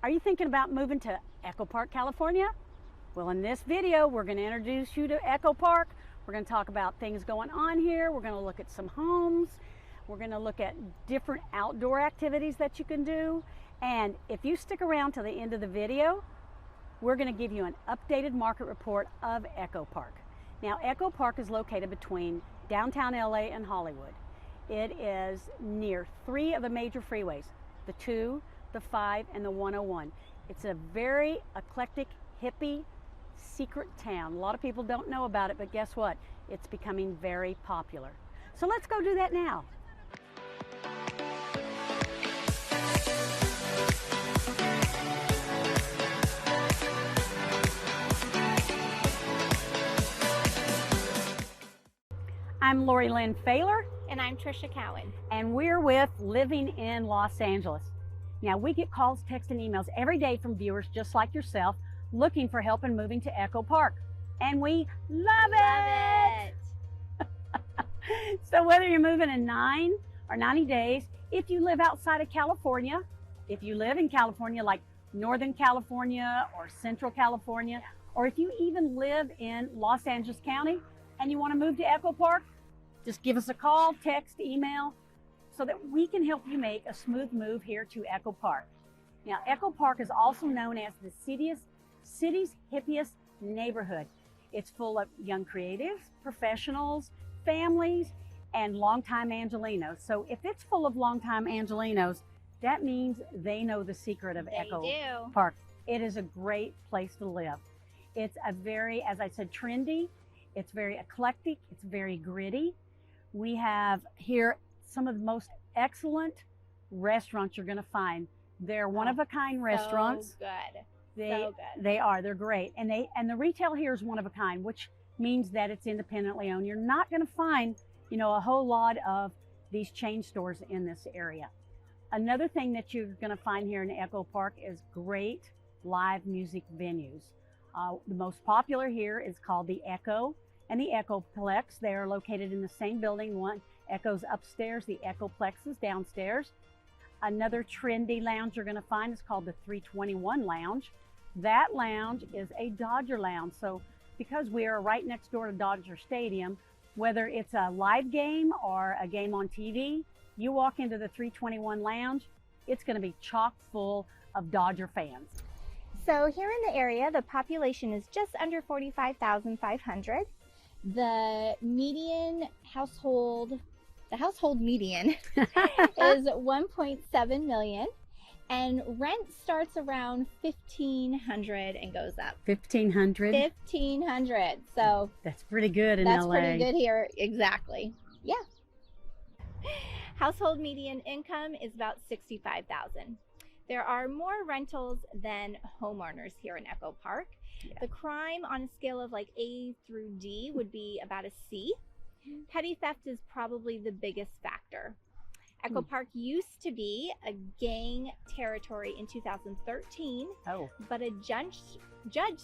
Are you thinking about moving to Echo Park, California? Well, in this video, we're going to introduce you to Echo Park. We're going to talk about things going on here. We're going to look at some homes. We're going to look at different outdoor activities that you can do. And if you stick around to the end of the video, we're going to give you an updated market report of Echo Park. Now, Echo Park is located between downtown LA and Hollywood. It is near 3 of the major freeways, the 2, the 5, and the 101. It's a very eclectic, hippie, secret town. A lot of people don't know about it, but guess what? It's becoming very popular. So let's go do that now. I'm Lori Lynn Failer. And I'm Trisha Cowan. And we're with Living in Los Angeles. Now, we get calls, texts, and emails every day from viewers just like yourself looking for help in moving to Echo Park. And we love it! So whether you're moving in 9 or 90 days, if you live outside of California, if you live in California like Northern California or Central California, or if you even live in Los Angeles County and you want to move to Echo Park, just give us a call, text, email, so that we can help you make a smooth move here to Echo Park. Now, Echo Park is also known as the city's hippiest neighborhood. It's full of young creatives, professionals, families, and longtime Angelenos. So if it's full of longtime Angelenos, that means they know the secret of Echo Park. It is a great place to live. It's a very, as I said, trendy. It's very eclectic. It's very gritty. We have here some of the most excellent restaurants you're going to find. They're one-of-a-kind restaurants. So good. They are. They're great. And the retail here is one of a kind, which means that it's independently owned. You're not going to find, a whole lot of these chain stores in this area. Another thing that you're going to find here in Echo Park is great live music venues. The most popular here is called the Echo and the Echoplex. They are located in the same building. One Echo's upstairs, the Echoplex is downstairs. Another trendy lounge you're going to find is called the 321 Lounge. That lounge is a Dodger lounge. So because we are right next door to Dodger Stadium, whether it's a live game or a game on TV, you walk into the 321 Lounge, it's going to be chock full of Dodger fans. So here in the area, the population is just under 45,500. The household median is 1.7 million, and rent starts around $1,500 and goes up. $1,500. So that's pretty good in LA. That's pretty good here. Exactly. Yeah. Household median income is about $65,000. There are more rentals than homeowners here in Echo Park. Yeah. The crime on a scale of like A through D would be about a C. Petty theft is probably the biggest factor. Echo Park used to be a gang territory in 2013, but a judge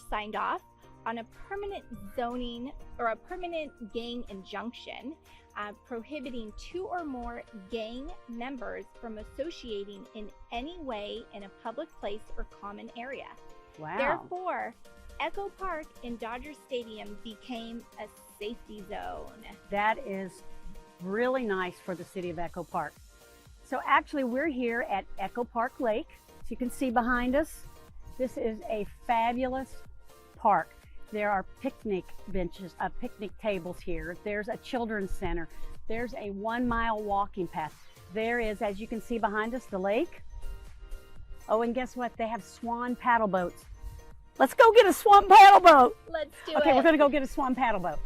signed off on a permanent zoning or a permanent gang injunction prohibiting 2 or more gang members from associating in any way in a public place or common area. Wow. Therefore, Echo Park in Dodger Stadium became a safety zone. That is really nice for the city of Echo Park. So actually we're here at Echo Park Lake. As you can see behind us, this is a fabulous park. There are picnic benches, picnic tables here. There's a children's center. There's a 1-mile walking path. There is, as you can see behind us, the lake. Oh, and guess what? They have swan paddle boats. Let's go get a swan paddle boat. Let's do it. Okay, we're going to go get a swan paddle boat.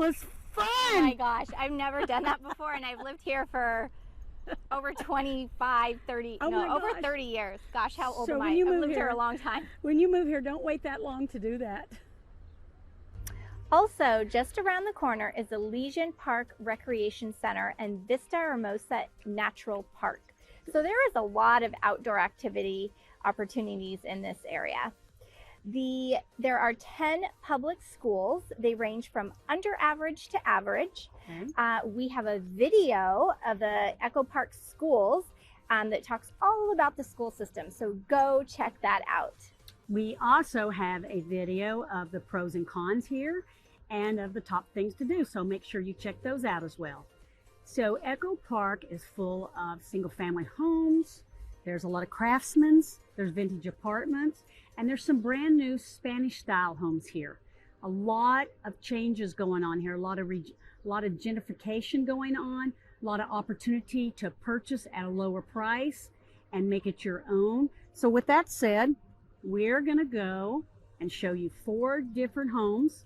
was fun. Oh my gosh, I've never done that before, and I've lived here for over 25, 30, Oh no, my over gosh. 30 years. Gosh, how old So am when I? you I've move lived here here- a long time. When you move here, don't wait that long to do that. Also, just around the corner is the Legion Park Recreation Center and Vista Hermosa Natural Park. So there is a lot of outdoor activity opportunities in this area. There are 10 public schools. They range from under average to average. Okay. We have a video of the Echo Park schools that talks all about the school system. So go check that out. We also have a video of the pros and cons here and of the top things to do. So make sure you check those out as well. So Echo Park is full of single family homes. There's a lot of craftsmen, there's vintage apartments, and there's some brand new Spanish style homes here. A lot of changes going on here, a lot of gentrification going on, a lot of opportunity to purchase at a lower price and make it your own. So with that said, we're gonna go and show you 4 different homes,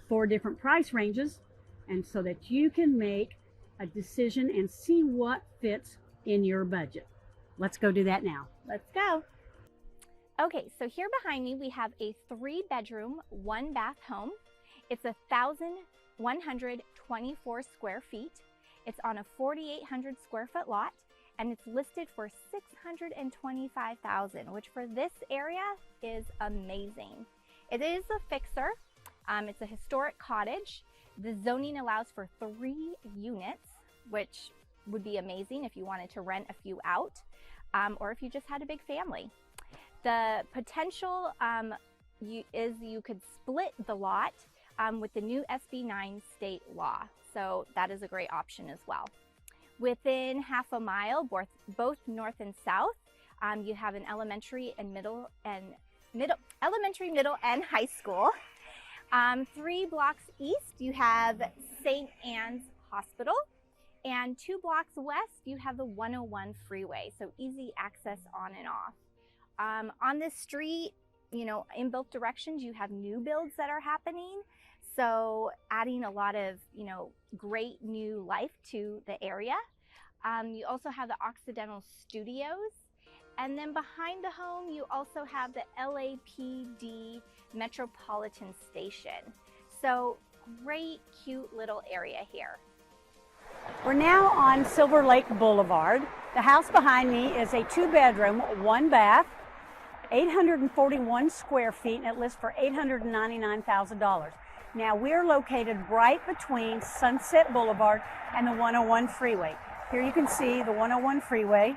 4 different price ranges, and so that you can make a decision and see what fits in your budget. Let's go do that now. Let's go. Okay, so here behind me we have a 3-bedroom, 1-bath home. It's 1,124 square feet. It's on a 4,800 square foot lot, and it's listed for $625,000, which for this area is amazing. It is a fixer. It's a historic cottage. The zoning allows for 3 units, which would be amazing if you wanted to rent a few out, or if you just had a big family. The potential is you could split the lot with the new SB 9 state law. So that is a great option as well. Within half a mile, both north and south, you have an elementary, middle, and high school. 3 blocks east, you have St. Anne's Hospital, and 2 blocks west, you have the 101 freeway, so easy access on and off. On this street, you know, in both directions, you have new builds that are happening, so adding a lot of, you know, great new life to the area. You also have the Occidental Studios, and then behind the home, you also have the LAPD Metropolitan Station. So great, cute little area here. We're now on Silver Lake Boulevard. The house behind me is a 2-bedroom, 1-bath, 841 square feet, and it lists for $899,000. Now we're located right between Sunset Boulevard and the 101 freeway. Here you can see the 101 freeway.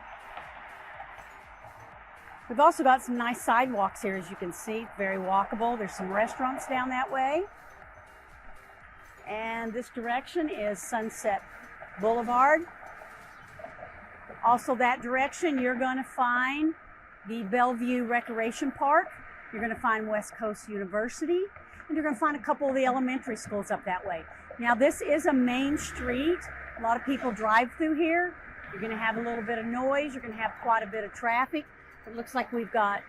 We've also got some nice sidewalks here, as you can see, very walkable. There's some restaurants down that way. And this direction is Sunset Boulevard. Also that direction, you're going to find the Bellevue Recreation Park. You're going to find West Coast University, and you're going to find a couple of the elementary schools up that way. Now this is a main street. A lot of people drive through here. You're going to have a little bit of noise. You're going to have quite a bit of traffic. It looks like we've got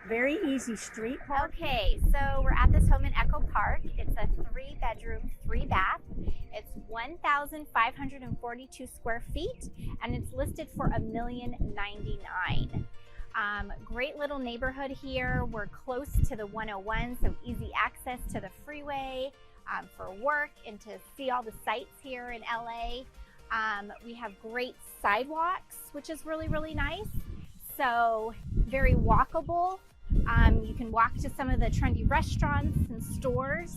very easy street park. Okay, so we're at this home in Echo Park. It's a 3-bedroom, 3-bath. It's 1,542 square feet, and it's listed for $1,099,000. Great little neighborhood here. We're close to the 101, so easy access to the freeway for work and to see all the sights here in LA. We have great sidewalks, which is really, really nice. So very walkable. You can walk to some of the trendy restaurants and stores,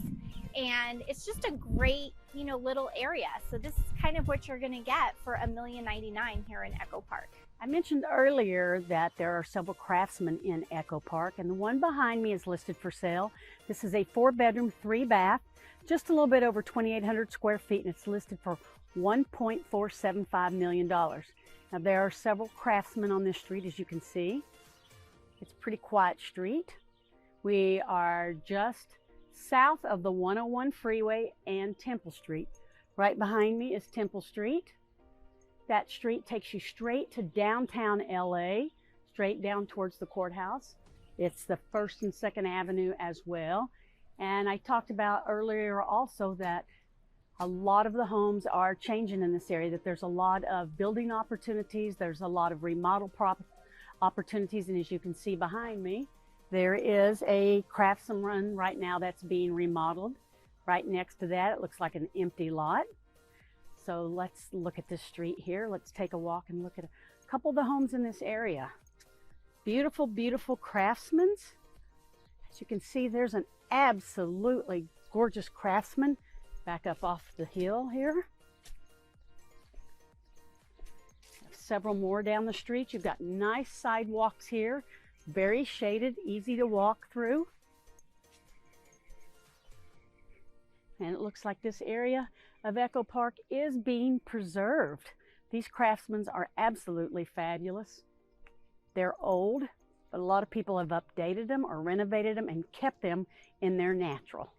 and it's just a great, you know, little area. So this is kind of what you're going to get for $1,099,000 here in Echo Park. I mentioned earlier that there are several craftsmen in Echo Park, and the one behind me is listed for sale. This is a 4-bedroom, 3-bath, just a little bit over 2,800 square feet, and it's listed for $1.475 million. Now there are several craftsmen on this street, as you can see. It's a pretty quiet street. We are just south of the 101 freeway and Temple Street. Right behind me is Temple Street. That street takes you straight to downtown LA, straight down towards the courthouse. It's the 1st and 2nd Avenue as well. And I talked about earlier also that A lot of the homes are changing in this area, that there's a lot of building opportunities, there's a lot of remodel opportunities, and as you can see behind me, there is a Craftsman right now that's being remodeled. Right next to that, it looks like an empty lot. So let's look at this street here. Let's take a walk and look at a couple of the homes in this area. Beautiful, beautiful Craftsmans. As you can see, there's an absolutely gorgeous Craftsman back up off the hill here. Several more down the street. You've got nice sidewalks here, very shaded, easy to walk through. And it looks like this area of Echo Park is being preserved. These Craftsmans are absolutely fabulous. They're old, but a lot of people have updated them or renovated them and kept them in their natural.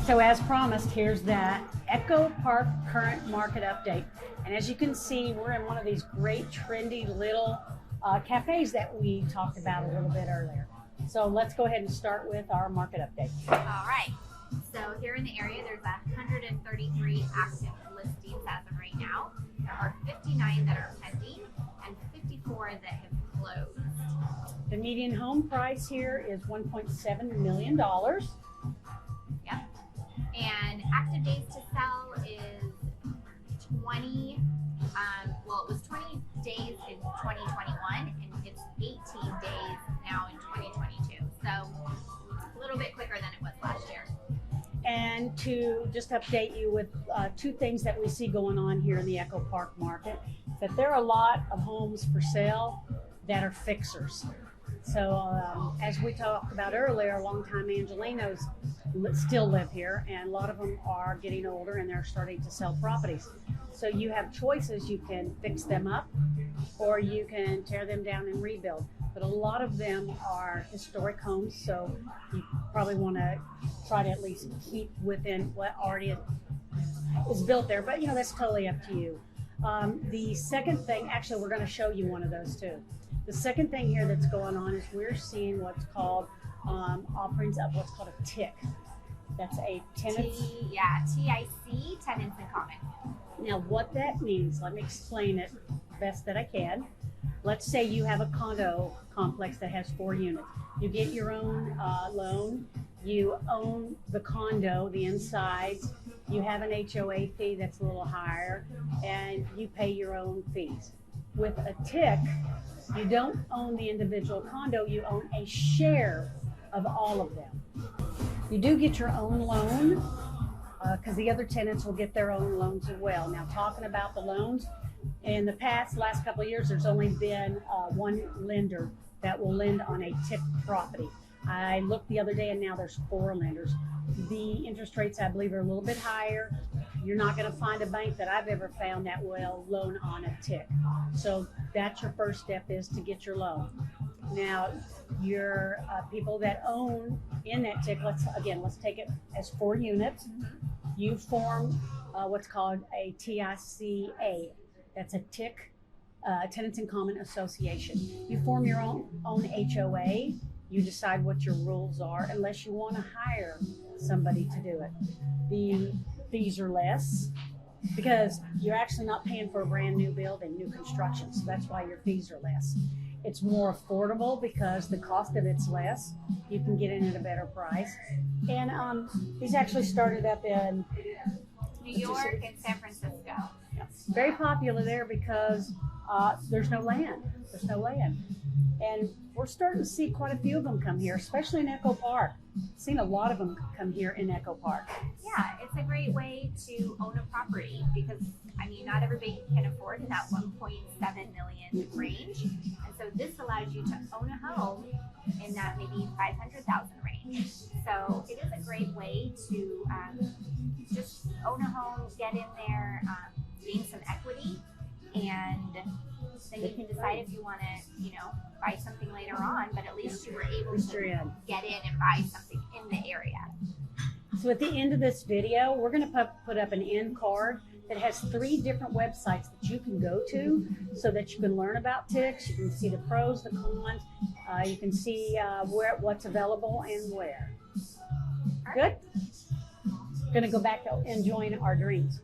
So as promised, here's that Echo Park current market update. And as you can see, we're in one of these great trendy little cafes that we talked about a little bit earlier. So let's go ahead and start with our market update. All right. So here in the area, there's 133 active listings as of right now. There are 59 that are pending and 54 that have closed. The median home price here is $1.7 million. Yep. And active days to sell is 20, well, it was 20 days in 2021 and it's 18 days now in 2022. So a little bit quicker than it was last year. And to just update you with two things that we see going on here in the Echo Park market, that there are a lot of homes for sale that are fixers. So as we talked about earlier, longtime Angelinos still live here, and a lot of them are getting older and they're starting to sell properties. So you have choices. You can fix them up or you can tear them down and rebuild. But a lot of them are historic homes, so you probably want to try to at least keep within what already is built there. But, you know, that's totally up to you. The second thing, actually, we're going to show you one of those too. The second thing here that's going on is we're seeing what's called offerings of what's called a TIC. That's a tenant. TIC, tenants in common. Now, what that means, let me explain it best that I can. Let's say you have a condo complex that has 4 units. You get your own loan. You own the condo, the insides. You have an HOA fee that's a little higher, and you pay your own fees. With a TIC, you don't own the individual condo. You own a share of all of them. You do get your own loan because the other tenants will get their own loans as well. Now, talking about the loans, in the last couple of years, there's only been one lender that will lend on a TIC property. I looked the other day and now there's 4 lenders. The interest rates, I believe, are a little bit higher. You're not going to find a bank that I've ever found that will loan on a TIC. So that's your first step, is to get your loan. Now, your people that own in that TIC, let's take it as 4 units. You form what's called a TICA. That's a TIC, Tenants in Common Association. You form your own HOA. You decide what your rules are, unless you want to hire somebody to do it. The fees are less because you're actually not paying for a brand new building, new construction. So that's why your fees are less. It's more affordable because the cost of it's less. You can get in at a better price. And these actually started up in New York and San Francisco. Very popular there because there's no land. There's no land. And we're starting to see quite a few of them come here, especially in Echo Park. Seen a lot of them come here in Echo Park. Yeah, it's a great way to own a property because, I mean, not everybody can afford that 1.7 million range. And so this allows you to own a home in that maybe 500,000 range. So it is a great way to just own a home, get in there, gain some equity, and then you can decide if you want to, you know, buy something later on, but at least you were able to get in and buy something in the area. So at the end of this video, we're going to put up an end card that has 3 different websites that you can go to so that you can learn about TICs. You can see the pros, the cons. You can see what's available and where. Good? going to go back to enjoying our dreams.